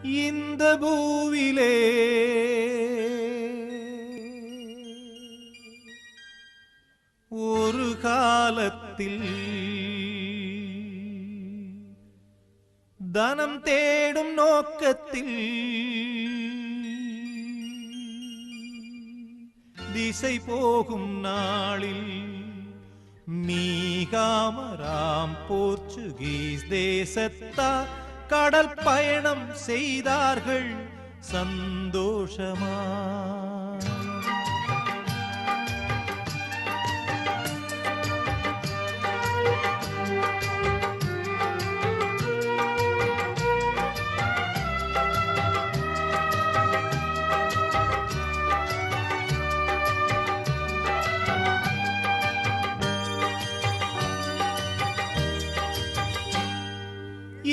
இந்த பூவிலே ஒரு காலத்தில் தனம் தேடும் நோக்கத்தில் திசை போகும் நாளில் மீகாமராம் போர்ச்சுகீஸ் தேசத்தார் கடல் பயணம் செய்தார்கள் சந்தோஷமா.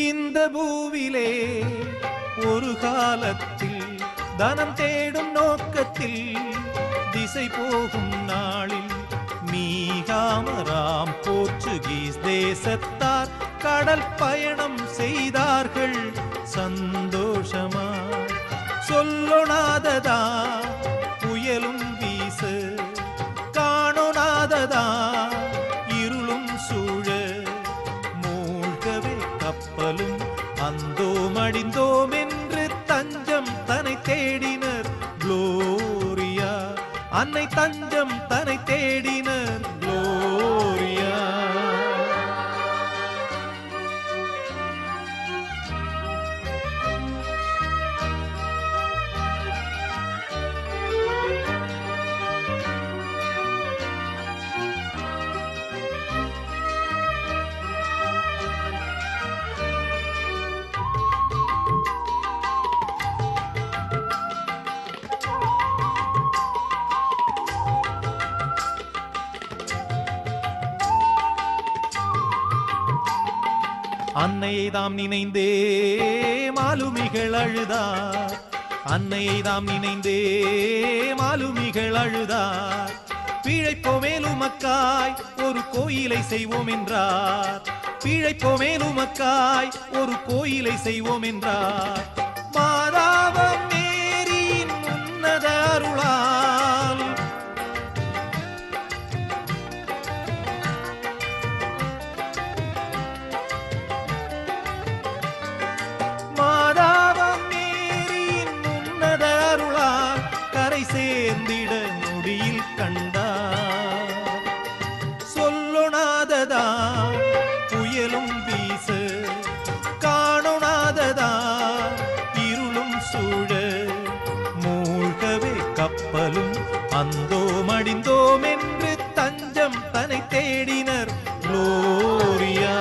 இந்த பூவிலே ஒரு காலத்தில் தனம் தேடும் நோக்கத்தில் திசை போகும் நாளில் மீகாமராம் போர்ச்சுகீஸ் தேசத்தார் கடல் பயணம் செய்தார்கள் சந்தோஷமா. சொல்லொணாததா புயலும் வீச, காணொணாததா இருளும் சூழ, மூழ்கவே கப்பலும் அந்தோம் அடிந்தோம் என்று தஞ்சம் தன்னை தேடினர் குளோரியா. அன்னை தஞ்சம் தன்னை தேடினர் குளோரியா. அன்னையை தாம் நினைந்தே மாலுமிகள் அழுதார். அன்னையை தாம் நினைந்தே மாலுமிகள் அழுதார். பிழைப்போமேலுமக்காய் ஒரு கோயிலை செய்வோம் என்றார். பிழைப்போமேலுமக்காய் ஒரு கோயிலை செய்வோம் என்றார். மாதாவம் மேரியின் உன்னத அருளால் சேர்ந்திட நொடியில் கண்டார். சொல்லொணாததா புயலும் வீச, காணொணாததா இருளும் சூழ, மூழ்கவே கப்பலும் அந்தோம் அடிந்தோம் என்று தஞ்சம் தன்னை தேடினர் குளோரியா.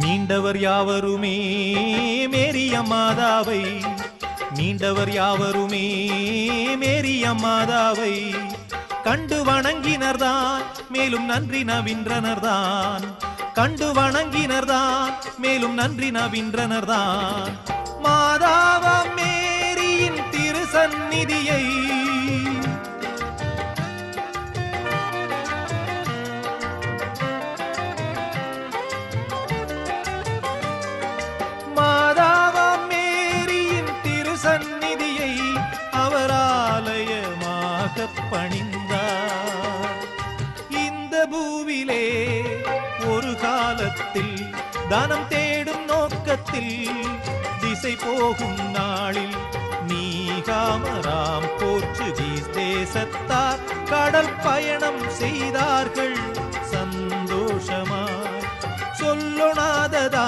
நீண்டவர் யாவருமே மேரியம்மாதாவை, நீண்டவர் யாவருமே மேரியம்மாதாவை கண்டு வணங்கினர்தான் மேலும் நன்றி நவின்றனர்தான். கண்டு வணங்கினர்தான் மேலும் நன்றி நவின்றனர்தான். மாதாவம் மேரியின் திரு சந்நிதியை பணிந்தார். இந்த பூவிலே ஒரு காலத்தில் தனம் தேடும் நோக்கத்தில் திசை போகும் நாளில் மீகாமராம் போர்ச்சுகீஸ் தேசத்தார் கடல் பயணம் செய்தார்கள் சந்தோஷமா. சொல்லொணாததா